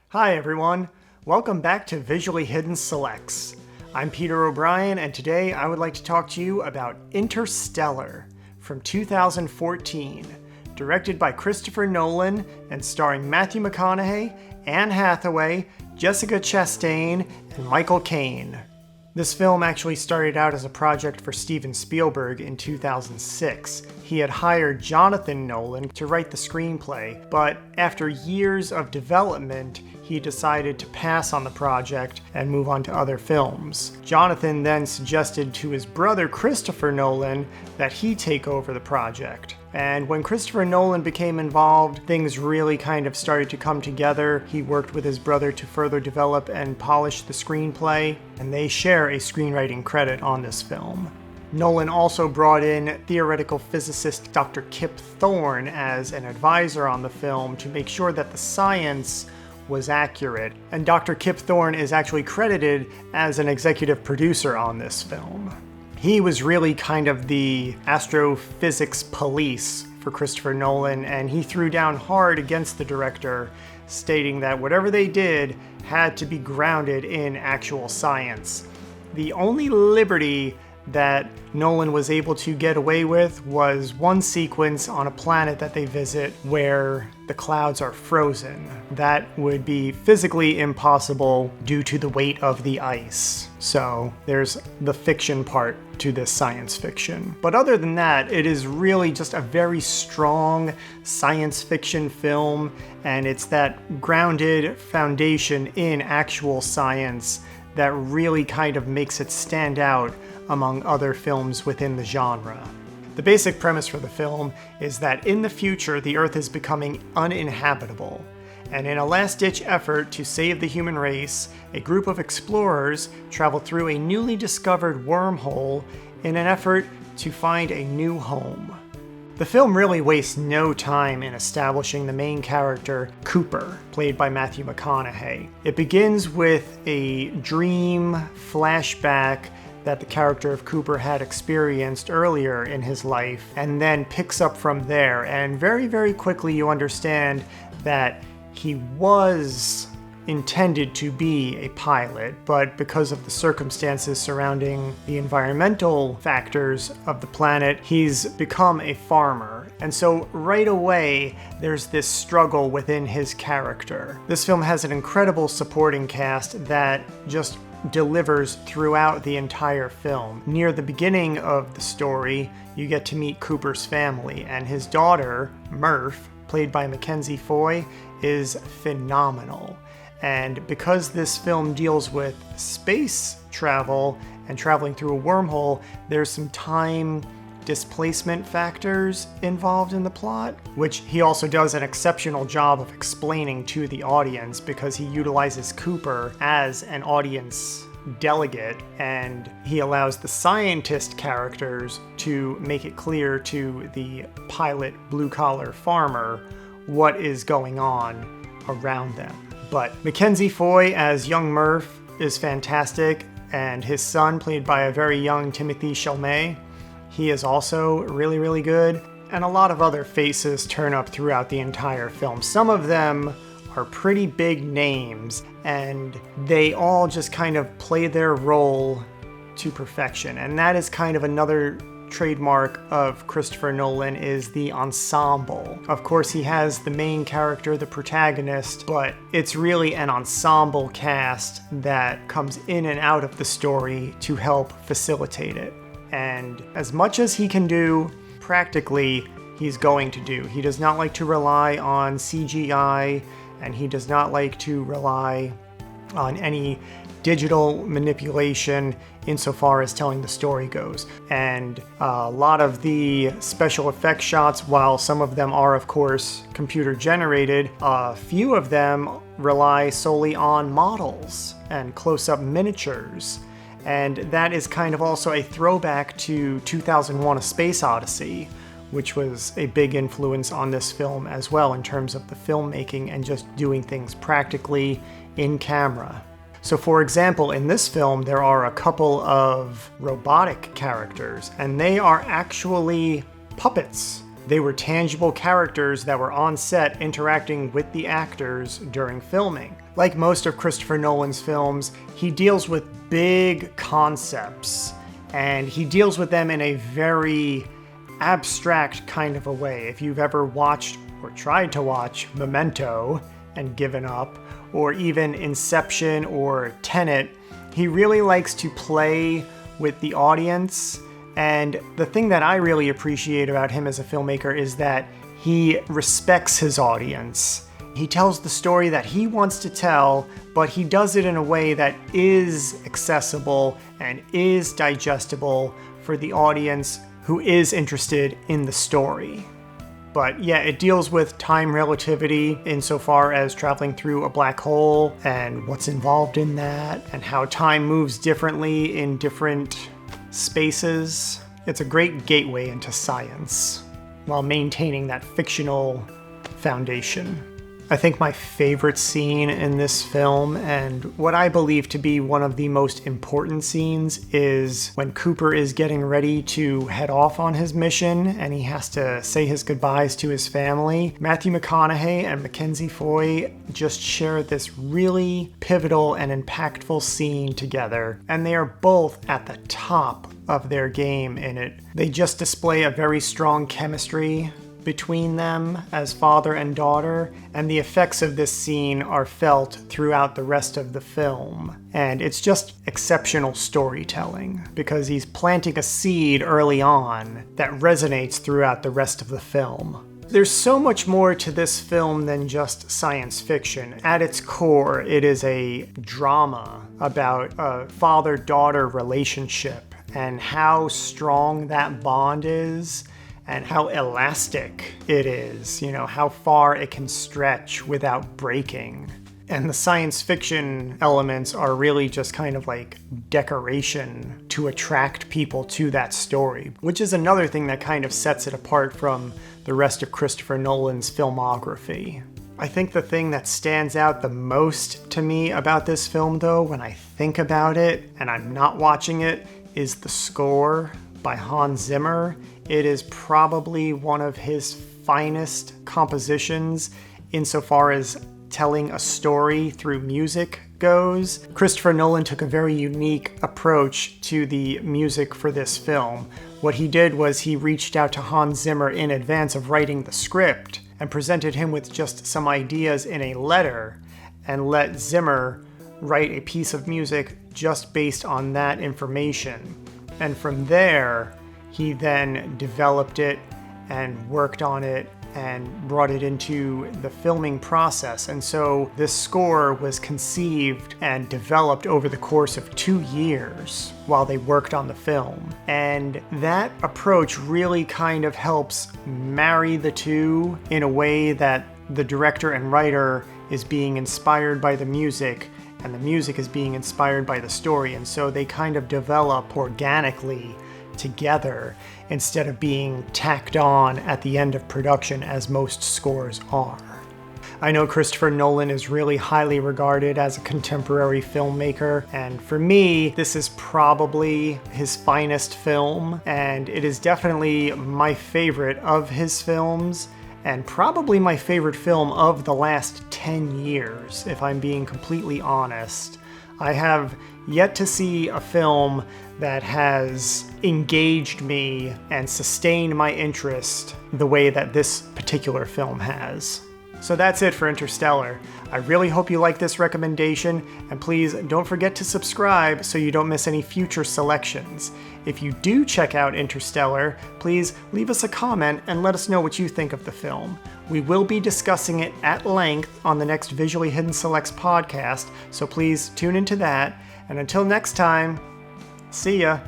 Hi everyone, welcome back to Visually Hidden Selects. I'm Peter O'Brien, and today I would like to talk to you about Interstellar from 2014, directed by Christopher Nolan and starring Matthew McConaughey, Anne Hathaway, Jessica Chastain, and Michael Caine. This film actually started out as a project for Steven Spielberg in 2006. He had hired Jonathan Nolan to write the screenplay, but after years of development, he decided to pass on the project and move on to other films. Jonathan then suggested to his brother Christopher Nolan that he take over the project. And when Christopher Nolan became involved, things really kind of started to come together. He worked with his brother to further develop and polish the screenplay, and they share a screenwriting credit on this film. Nolan also brought in theoretical physicist Dr. Kip Thorne as an advisor on the film to make sure that the science was accurate, and Dr. Kip Thorne is actually credited as an executive producer on this film. He was really kind of the astrophysics police for Christopher Nolan, and he threw down hard against the director, stating that whatever they did had to be grounded in actual science. The only liberty that Nolan was able to get away with was one sequence on a planet that they visit where the clouds are frozen. That would be physically impossible due to the weight of the ice. So there's the fiction part to this science fiction. But other than that, it is really just a very strong science fiction film, and it's that grounded foundation in actual science that really kind of makes it stand out among other films within the genre. The basic premise for the film is that in the future, the Earth is becoming uninhabitable, and in a last-ditch effort to save the human race, a group of explorers travel through a newly discovered wormhole in an effort to find a new home. The film really wastes no time in establishing the main character, Cooper, played by Matthew McConaughey. It begins with a dream flashback that the character of Cooper had experienced earlier in his life, and then picks up from there. And very, very quickly you understand that he was intended to be a pilot, but because of the circumstances surrounding the environmental factors of the planet, he's become a farmer. And so right away, there's this struggle within his character. This film has an incredible supporting cast that just delivers throughout the entire film. Near the beginning of the story, you get to meet Cooper's family, and his daughter, Murph, played by Mackenzie Foy, is phenomenal. And because this film deals with space travel and traveling through a wormhole, there's some time displacement factors involved in the plot, which he also does an exceptional job of explaining to the audience, because he utilizes Cooper as an audience delegate, and he allows the scientist characters to make it clear to the pilot blue-collar farmer what is going on around them. But Mackenzie Foy as young Murph is fantastic, and his son, played by a very young Timothée Chalamet, he is also really, really good. And a lot of other faces turn up throughout the entire film. Some of them are pretty big names, and they all just kind of play their role to perfection. And that is kind of another trademark of Christopher Nolan, is the ensemble. Of course, he has the main character, the protagonist, but it's really an ensemble cast that comes in and out of the story to help facilitate it. And as much as he can do, practically, he's going to do. He does not like to rely on CGI, and he does not like to rely on any digital manipulation insofar as telling the story goes. And a lot of the special effects shots, while some of them are of course computer generated, a few of them rely solely on models and close-up miniatures. And that is kind of also a throwback to 2001: A Space Odyssey, which was a big influence on this film as well in terms of the filmmaking and just doing things practically in camera. So for example, in this film, there are a couple of robotic characters, and they are actually puppets. They were tangible characters that were on set interacting with the actors during filming. Like most of Christopher Nolan's films, he deals with big concepts, and he deals with them in a very abstract kind of a way. If you've ever watched or tried to watch Memento and given up, or even Inception or Tenet, he really likes to play with the audience. And the thing that I really appreciate about him as a filmmaker is that he respects his audience. He tells the story that he wants to tell, but he does it in a way that is accessible and is digestible for the audience who is interested in the story. But yeah, it deals with time relativity insofar as traveling through a black hole and what's involved in that, and how time moves differently in different spaces. It's a great gateway into science while maintaining that fictional foundation. I think my favorite scene in this film, and what I believe to be one of the most important scenes, is when Cooper is getting ready to head off on his mission and he has to say his goodbyes to his family. Matthew McConaughey and Mackenzie Foy just share this really pivotal and impactful scene together, and they are both at the top of their game in it. They just display a very strong chemistry between them as father and daughter, and the effects of this scene are felt throughout the rest of the film. And it's just exceptional storytelling, because he's planting a seed early on that resonates throughout the rest of the film. There's so much more to this film than just science fiction. At its core, it is a drama about a father-daughter relationship and how strong that bond is, and how elastic it is, how far it can stretch without breaking. And the science fiction elements are really just kind of like decoration to attract people to that story, which is another thing that kind of sets it apart from the rest of Christopher Nolan's filmography. I think the thing that stands out the most to me about this film, though, when I think about it and I'm not watching it, is the score by Hans Zimmer. It is probably one of his finest compositions insofar as telling a story through music goes. Christopher Nolan took a very unique approach to the music for this film. What he did was he reached out to Hans Zimmer in advance of writing the script and presented him with just some ideas in a letter, and let Zimmer write a piece of music just based on that information. And from there, he then developed it and worked on it and brought it into the filming process. And so this score was conceived and developed over the course of 2 years while they worked on the film. And that approach really kind of helps marry the two in a way that the director and writer is being inspired by the music, and the music is being inspired by the story. And so they kind of develop organically together instead of being tacked on at the end of production as most scores are. I know Christopher Nolan is really highly regarded as a contemporary filmmaker, and for me, this is probably his finest film, and it is definitely my favorite of his films, and probably my favorite film of the last 10 years, if I'm being completely honest. I have yet to see a film that has engaged me and sustained my interest the way that this particular film has. So that's it for Interstellar. I really hope you like this recommendation, and please don't forget to subscribe so you don't miss any future selections. If you do check out Interstellar, please leave us a comment and let us know what you think of the film. We will be discussing it at length on the next Visually Hidden Selects podcast, so please tune into that. And until next time, see ya!